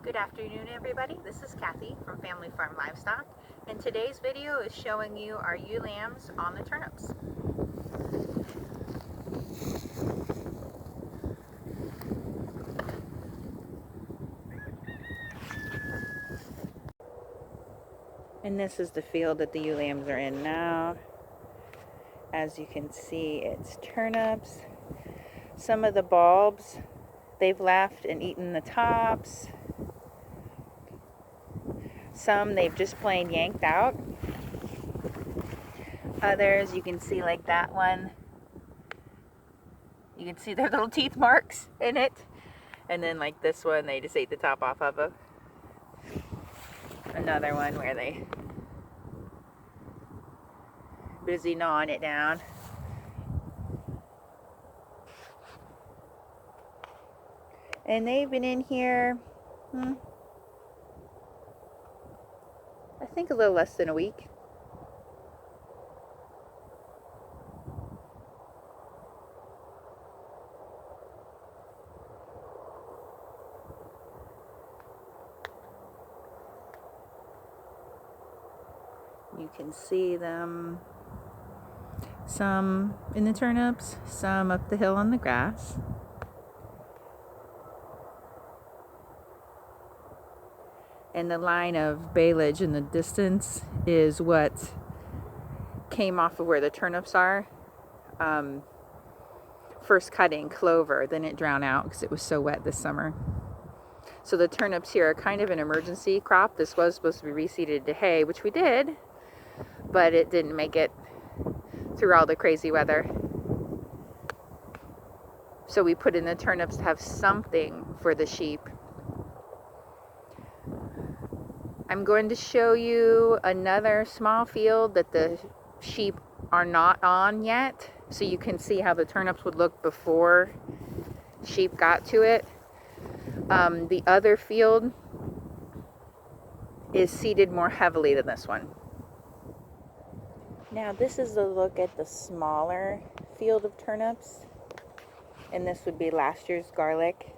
Good afternoon, everybody. This is Kathy from Family Farm Livestock, and today's video is showing you our ewe lambs on the turnips. And this is the field that the ewe lambs are in now. As you can see, it's turnips. Some of the bulbs they've left and eaten the tops. Some they've just plain yanked out. Others you can see, like that one, you can see their little teeth marks in it. And then like this one, they just ate the top off of it. Another one where they busy gnawing it down. And they've been in here, I think a little less than a week. You can see them, some in the turnips, some up the hill on the grass. And the line of baleage in the distance is what came off of where the turnips are. First cutting clover, then it drowned out because it was so wet this summer. So the turnips here are kind of an emergency crop. This was supposed to be reseeded to hay, which we did, but it didn't make it through all the crazy weather. So we put in the turnips to have something for the sheep. I'm going to show you another small field that the sheep are not on yet, so you can see how the turnips would look before sheep got to it. The other field is seeded more heavily than this one. Now this is a look at the smaller field of turnips, and this would be last year's garlic.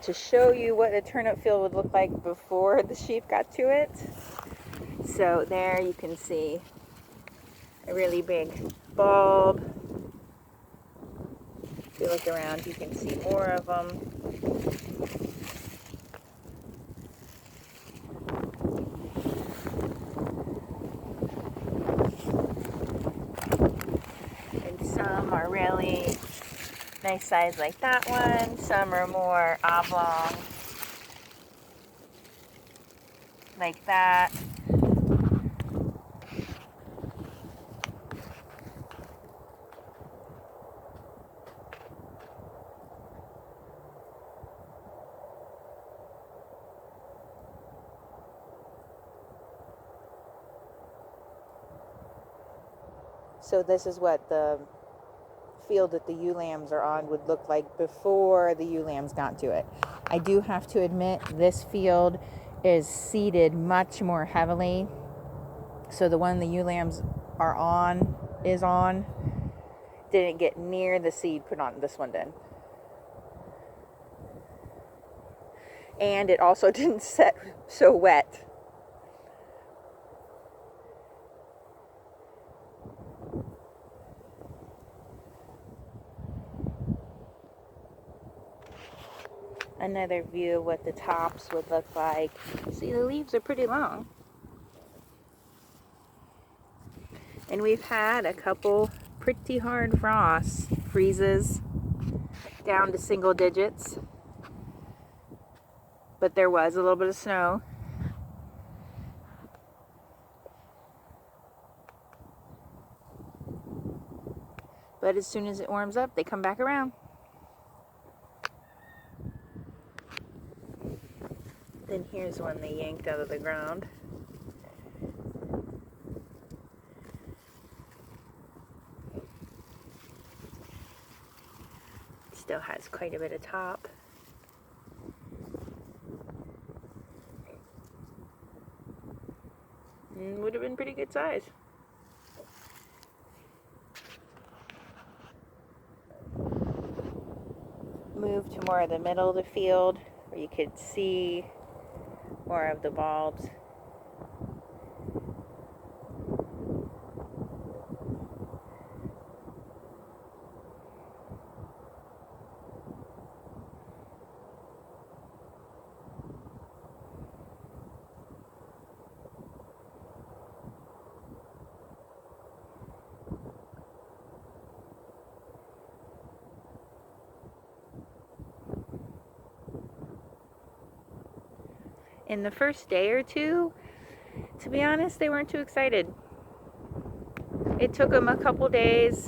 To show you what a turnip field would look like before the sheep got to it. So there you can see a really big bulb. If you look around, you can see more of them. And some are really nice size like that one. Some are more oblong like that. So this is what the field that the ewe lambs are on would look like before the ewe lambs got to it. I do have to admit, this field is seeded much more heavily. So the one the ewe lambs are on, didn't get near the seed put on. This one did. And it also didn't set so wet. Another view of what the tops would look like. See, the leaves are pretty long. And we've had a couple pretty hard frosts, freezes down to single digits. But there was a little bit of snow. But as soon as it warms up, they come back around. Then here's one they yanked out of the ground. Still has quite a bit of top. And would have been pretty good size. Move to more of the middle of the field. where you could see more of the bulbs. In the first day or two, to be honest, they weren't too excited. It took them a couple days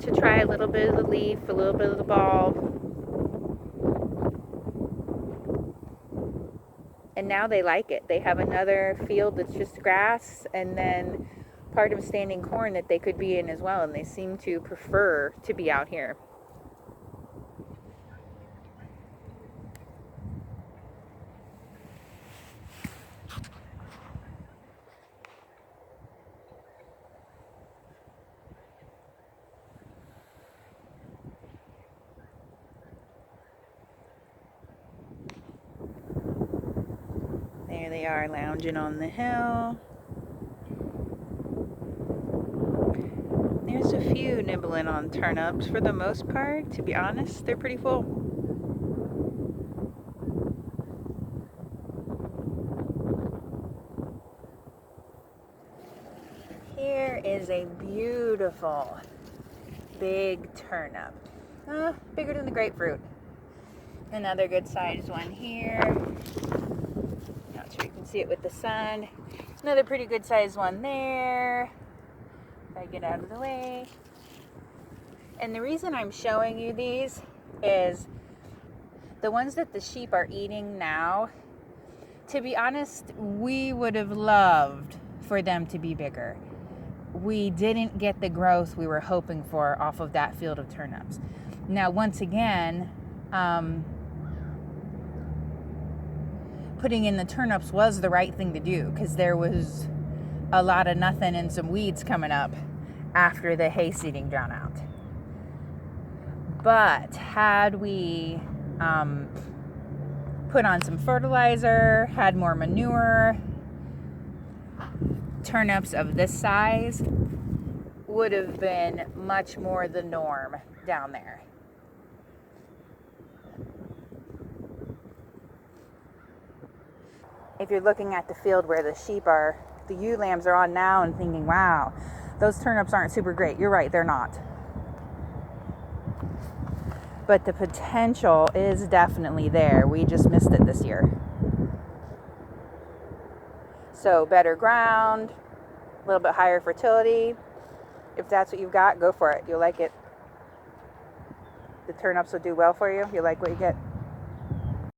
to try a little bit of the leaf, a little bit of the bulb. And now they like it. They have another field that's just grass and then part of standing corn that they could be in as well. And they seem to prefer to be out here. There they are, lounging on the hill. There's a few nibbling on turnips. For the most part, to be honest, they're pretty full. Here is a beautiful big turnip. Bigger than the grapefruit. Another good sized one here. Not sure you can see it with the sun. Another pretty good sized one there. If I get out of the way. And the reason I'm showing you these is the ones that the sheep are eating now, to be honest, we would have loved for them to be bigger. We didn't get the growth we were hoping for off of that field of turnips. Now, once again, putting in the turnips was the right thing to do because there was a lot of nothing and some weeds coming up after the hay seeding drowned out. But had we put on some fertilizer, had more manure, turnips of this size would have been much more the norm down there. If you're looking at the field where the sheep are, the ewe lambs are on now and thinking, wow, those turnips aren't super great. You're right, they're not. But the potential is definitely there. We just missed it this year. So better ground, a little bit higher fertility. If that's what you've got, go for it. You'll like it. The turnips will do well for you. You'll like what you get.